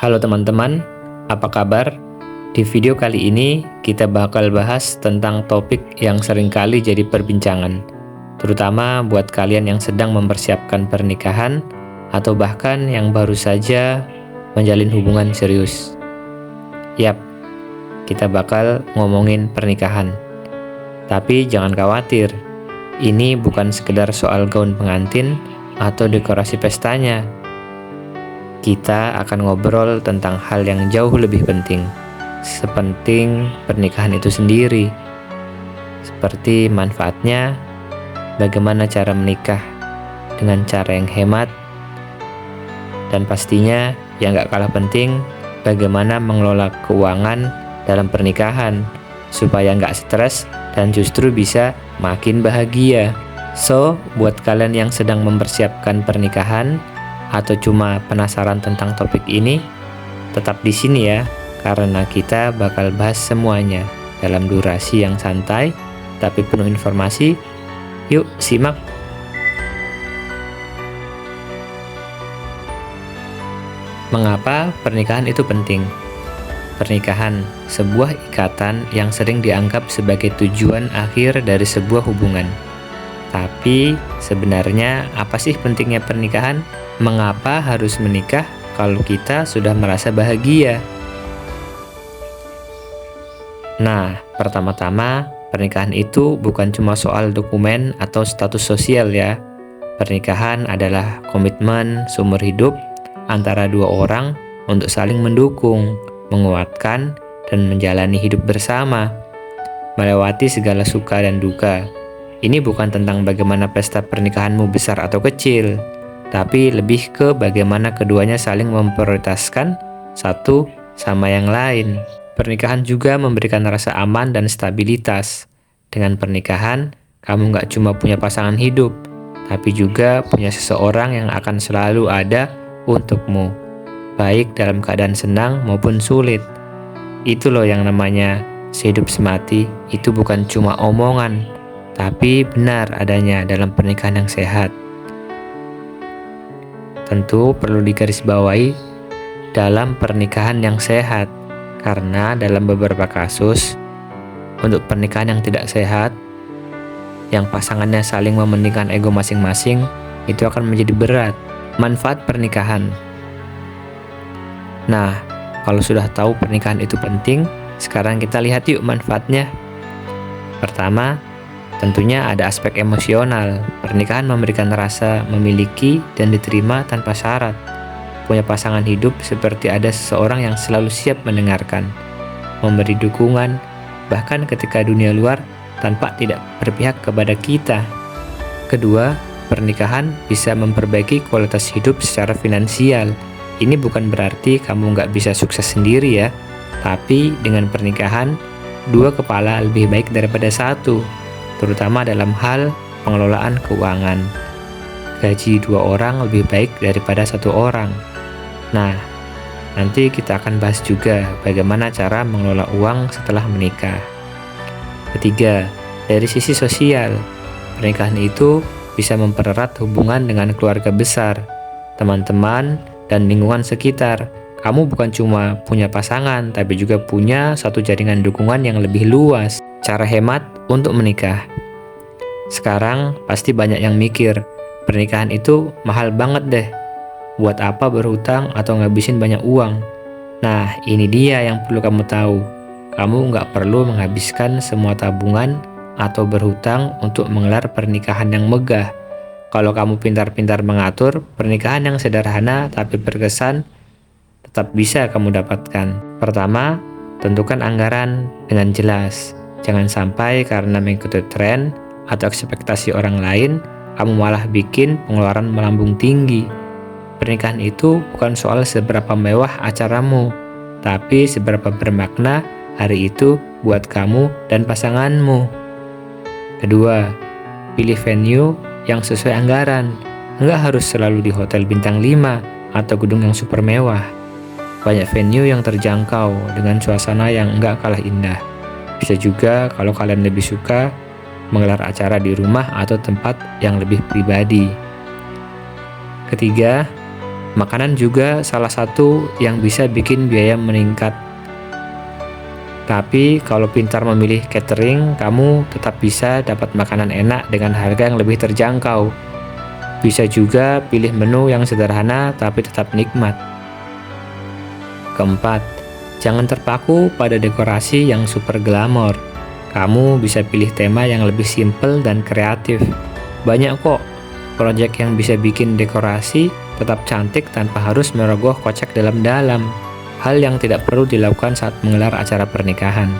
Halo teman-teman, apa kabar? Di video kali ini kita bakal bahas tentang topik yang seringkali jadi perbincangan, terutama buat kalian yang sedang mempersiapkan pernikahan atau bahkan yang baru saja menjalin hubungan serius. Yap, kita bakal ngomongin pernikahan. Tapi jangan khawatir, ini bukan sekedar soal gaun pengantin atau dekorasi pestanya. Kita akan ngobrol tentang hal yang jauh lebih penting, sepenting pernikahan itu sendiri, seperti manfaatnya, bagaimana cara menikah dengan cara yang hemat, dan pastinya yang gak kalah penting, bagaimana mengelola keuangan dalam pernikahan, supaya gak stres dan justru bisa makin bahagia. So, buat kalian yang sedang mempersiapkan pernikahan, atau cuma penasaran tentang topik ini, tetap di sini ya, karena kita bakal bahas semuanya dalam durasi yang santai tapi penuh informasi. Yuk simak. Mengapa pernikahan itu penting? Pernikahan, sebuah ikatan yang sering dianggap sebagai tujuan akhir dari sebuah hubungan. Tapi sebenarnya apa sih pentingnya pernikahan? Mengapa harus menikah kalau kita sudah merasa bahagia? Nah, pertama-tama, pernikahan itu bukan cuma soal dokumen atau status sosial ya. Pernikahan adalah komitmen seumur hidup antara dua orang untuk saling mendukung, menguatkan, dan menjalani hidup bersama, melewati segala suka dan duka. Ini bukan tentang bagaimana pesta pernikahanmu besar atau kecil, tapi lebih ke bagaimana keduanya saling memprioritaskan satu sama yang lain. Pernikahan juga memberikan rasa aman dan stabilitas. Dengan pernikahan, kamu nggak cuma punya pasangan hidup, tapi juga punya seseorang yang akan selalu ada untukmu, baik dalam keadaan senang maupun sulit. Itu loh yang namanya sehidup semati, itu bukan cuma omongan, tapi benar adanya dalam pernikahan yang sehat. Tentu perlu digarisbawahi dalam pernikahan yang sehat, karena dalam beberapa kasus, untuk pernikahan yang tidak sehat, yang pasangannya saling mementingkan ego masing-masing, itu akan menjadi berat. Manfaat pernikahan. Nah, kalau sudah tahu pernikahan itu penting, sekarang kita lihat yuk manfaatnya. Pertama, tentunya ada aspek emosional. Pernikahan memberikan rasa memiliki dan diterima tanpa syarat. Punya pasangan hidup seperti ada seseorang yang selalu siap mendengarkan, memberi dukungan, bahkan ketika dunia luar tanpa tidak berpihak kepada kita. Kedua, pernikahan bisa memperbaiki kualitas hidup secara finansial. Ini bukan berarti kamu nggak bisa sukses sendiri ya, tapi dengan pernikahan, dua kepala lebih baik daripada satu, terutama dalam hal pengelolaan keuangan. Gaji dua orang lebih baik daripada satu orang. Nah, nanti kita akan bahas juga bagaimana cara mengelola uang setelah menikah. Ketiga, dari sisi sosial, pernikahan itu bisa mempererat hubungan dengan keluarga besar, teman-teman, dan lingkungan sekitar. Kamu bukan cuma punya pasangan, tapi juga punya satu jaringan dukungan yang lebih luas. Cara hemat untuk menikah. Sekarang pasti banyak yang mikir, pernikahan itu mahal banget deh. Buat apa berhutang atau ngabisin banyak uang? Nah, ini dia yang perlu kamu tahu. Kamu nggak perlu menghabiskan semua tabungan atau berhutang untuk menggelar pernikahan yang megah. Kalau kamu pintar-pintar mengatur, pernikahan yang sederhana tapi berkesan tetap bisa kamu dapatkan. Pertama, tentukan anggaran dengan jelas. Jangan sampai karena mengikuti tren atau ekspektasi orang lain, kamu malah bikin pengeluaran melambung tinggi. Pernikahan itu bukan soal seberapa mewah acaramu, tapi seberapa bermakna hari itu buat kamu dan pasanganmu. Kedua, pilih venue yang sesuai anggaran. Nggak harus selalu di hotel bintang 5 atau gedung yang super mewah. Banyak venue yang terjangkau dengan suasana yang nggak kalah indah. Bisa juga kalau kalian lebih suka menggelar acara di rumah atau tempat yang lebih pribadi. Ketiga, Makanan juga salah satu yang bisa bikin biaya meningkat. Tapi kalau pintar memilih catering, kamu tetap bisa dapat makanan enak dengan harga yang lebih terjangkau. Bisa juga pilih menu yang sederhana tapi tetap nikmat. Keempat, jangan terpaku pada dekorasi yang super glamor. Kamu bisa pilih tema yang lebih simpel dan kreatif. Banyak kok proyek yang bisa bikin dekorasi tetap cantik tanpa harus merogoh kocek dalam-dalam. Hal yang tidak perlu dilakukan saat menggelar acara pernikahan.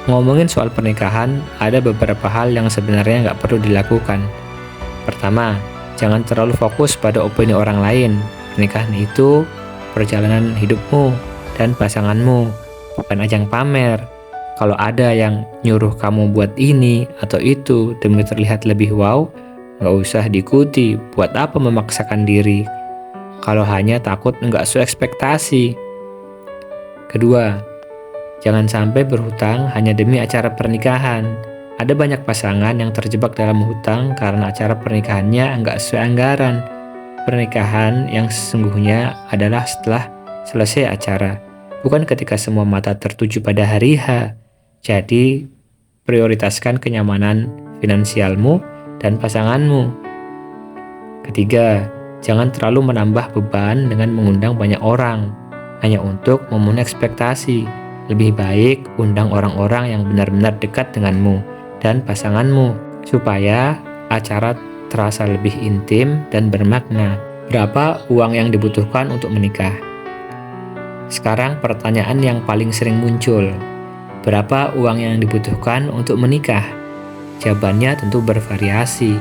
Ngomongin soal pernikahan, ada beberapa hal yang sebenarnya nggak perlu dilakukan. Pertama, jangan terlalu fokus pada opini orang lain. Pernikahan itu perjalanan hidupmu dan pasanganmu, bukan ajang pamer. Kalau ada yang nyuruh kamu buat ini atau itu demi terlihat lebih wow, nggak usah diikuti. Buat apa memaksakan diri kalau hanya takut nggak sesuai ekspektasi? Kedua, jangan sampai berhutang hanya demi acara pernikahan. Ada banyak pasangan yang terjebak dalam hutang karena acara pernikahannya nggak sesuai anggaran. Pernikahan yang sesungguhnya adalah setelah selesai acara, bukan ketika semua mata tertuju pada hari H. Jadi, prioritaskan kenyamanan finansialmu dan pasanganmu. Ketiga, jangan terlalu menambah beban dengan mengundang banyak orang hanya untuk memenuhi ekspektasi. Lebih baik undang orang-orang yang benar-benar dekat denganmu dan pasanganmu supaya acara terasa lebih intim dan bermakna. Berapa uang yang dibutuhkan untuk menikah? Sekarang pertanyaan yang paling sering muncul. Berapa uang yang dibutuhkan untuk menikah? Jawabannya tentu bervariasi,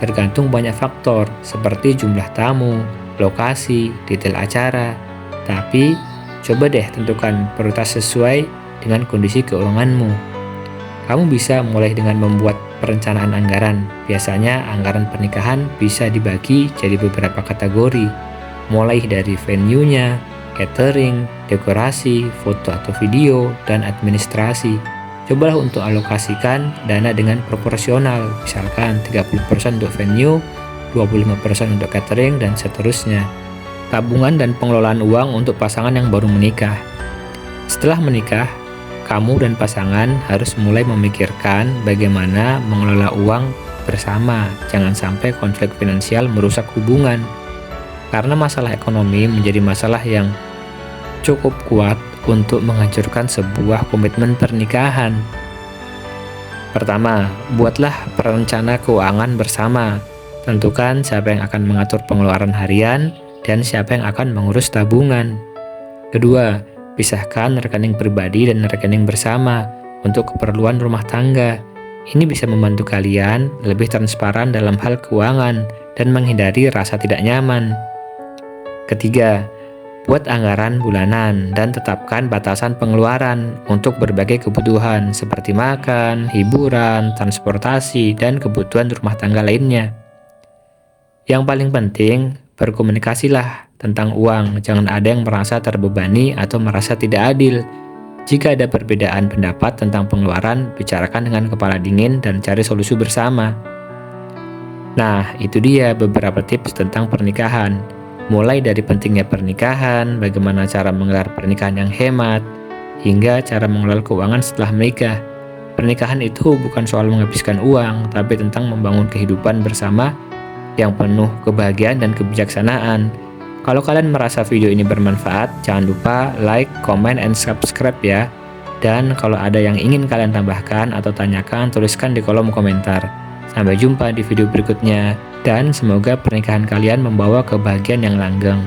tergantung banyak faktor seperti jumlah tamu, lokasi, detail acara. Tapi, coba deh tentukan prioritas sesuai dengan kondisi keuanganmu. Kamu bisa mulai dengan membuat perencanaan anggaran. Biasanya anggaran pernikahan bisa dibagi jadi beberapa kategori, mulai dari venue-nya, catering, dekorasi, foto atau video, dan administrasi. Cobalah untuk alokasikan dana dengan proporsional, misalkan 30% untuk venue, 25% untuk catering, dan seterusnya. Tabungan dan pengelolaan uang untuk pasangan yang baru menikah. Setelah menikah, kamu dan pasangan harus mulai memikirkan bagaimana mengelola uang bersama. Jangan sampai konflik finansial merusak hubungan. Karena masalah ekonomi menjadi masalah yang cukup kuat untuk menghancurkan sebuah komitmen pernikahan. Pertama, buatlah perencana keuangan bersama. Tentukan siapa yang akan mengatur pengeluaran harian dan siapa yang akan mengurus tabungan. Kedua, pisahkan rekening pribadi dan rekening bersama untuk keperluan rumah tangga. Ini bisa membantu kalian lebih transparan dalam hal keuangan dan menghindari rasa tidak nyaman. Ketiga, buat anggaran bulanan dan tetapkan batasan pengeluaran untuk berbagai kebutuhan seperti makan, hiburan, transportasi, dan kebutuhan rumah tangga lainnya. Yang paling penting, berkomunikasilah tentang uang. Jangan ada yang merasa terbebani atau merasa tidak adil. Jika ada perbedaan pendapat tentang pengeluaran, bicarakan dengan kepala dingin dan cari solusi bersama. Nah, itu dia beberapa tips tentang pernikahan. Mulai dari pentingnya pernikahan, bagaimana cara menggelar pernikahan yang hemat, hingga cara mengelola keuangan setelah menikah. Pernikahan itu bukan soal menghabiskan uang, tapi tentang membangun kehidupan bersama yang penuh kebahagiaan dan kebijaksanaan. Kalau kalian merasa video ini bermanfaat, jangan lupa like, comment, and subscribe ya. Dan kalau ada yang ingin kalian tambahkan atau tanyakan, tuliskan di kolom komentar. Sampai jumpa di video berikutnya, dan semoga pernikahan kalian membawa kebahagiaan yang langgeng.